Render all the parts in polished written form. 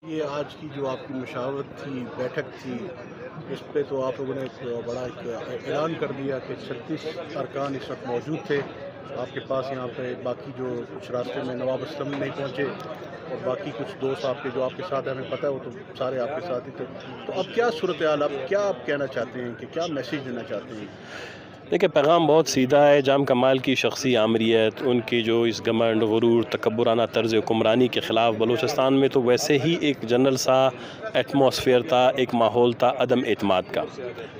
یہ آج کی جو آپ کی مشاورت تھی، بیٹھک تھی، اس پہ تو آپ لوگوں نے ایک بڑا اعلان کر دیا کہ 36 ارکان اس وقت موجود تھے آپ کے پاس یہاں پہ، باقی جو کچھ راستے میں نواب اسلم نہیں پہنچے اور باقی کچھ دوست آپ کے جو آپ کے ساتھ ہیں، ہمیں پتہ ہے وہ تو سارے آپ کے ساتھ ہی تھے. تو اب کیا صورتحال، اب کیا آپ کہنا چاہتے ہیں کہ کیا میسیج دینا چاہتے ہیں؟ دیکھیں، پیغام بہت سیدھا ہے. جام کمال کی شخصی آمریت، ان کی جو اس گھمنڈ، غرور، تکبرانہ طرز حکمرانی کے خلاف بلوچستان میں تو ویسے ہی ایک جنرل سا ایٹماسفیئر تھا، ایک ماحول تھا عدم اعتماد کا.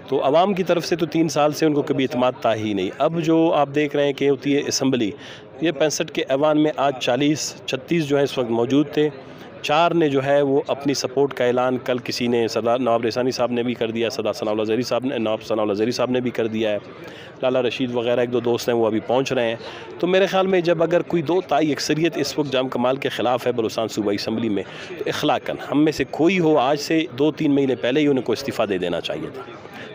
تو عوام کی طرف سے تو 3 سال سے ان کو کبھی اعتماد تھا ہی نہیں. اب جو آپ دیکھ رہے ہیں کہ ہوتی ہے اسمبلی، یہ 65 کے ایوان میں آج 36 جو ہے اس وقت موجود تھے. 4 نے جو ہے وہ اپنی سپورٹ کا اعلان کل کسی نے سردار نواب رسانی صاحب نے بھی کر دیا، سردار ثناء اللہ ظہری صاحب نے، نواب ثناء اللہ ظہری صاحب نے بھی کر دیا ہے. لالا رشید وغیرہ 1-2 دوست ہیں وہ ابھی پہنچ رہے ہیں. تو میرے خیال میں جب اگر کوئی 2 تائی اکثریت اس وقت جام کمال کے خلاف ہے بلوچستان صوبائی اسمبلی میں، تو اخلاقاً ہم میں سے کوئی ہو آج سے 2-3 مہینے پہلے ہی انہیں کو استعفیٰ دے دینا چاہیے تھا.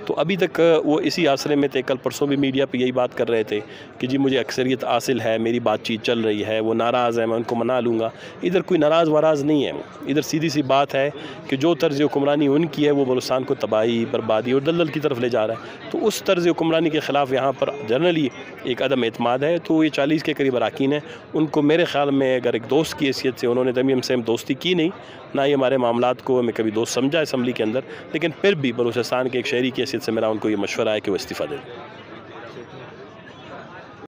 تو ابھی تک وہ اسی آسرے میں تھے. کل پرسوں بھی میڈیا پہ یہی بات کر رہے تھے کہ جی مجھے اکثریت حاصل ہے، میری بات چیت چل رہی ہے، وہ ناراض ہیں، میں ان کو منا لوں گا. ادھر کوئی ناراض وراز نہیں ہے. ادھر سیدھی سی بات ہے کہ جو طرز حکمرانی ان کی ہے وہ بلوچستان کو تباہی، بربادی اور دلدل کی طرف لے جا رہا ہے. تو اس طرز حکمرانی کے خلاف یہاں پر جنرلی ایک عدم اعتماد ہے. تو یہ 40 کے قریب اراکین ہیں. ان کو میرے خیال میں اگر ایک دوست کی حیثیت سے انہوں نے کبھی ہم سے دوستی کی نہیں، نہ ہی ہمارے معاملات کو ہمیں کبھی دوست سمجھا اسمبلی کے اندر، لیکن پھر بھی بلوچستان کے ایک شہری کی حیثیت سے میرا ان کو یہ مشورہ ہے کہ وہ استعفیٰ دے دیں.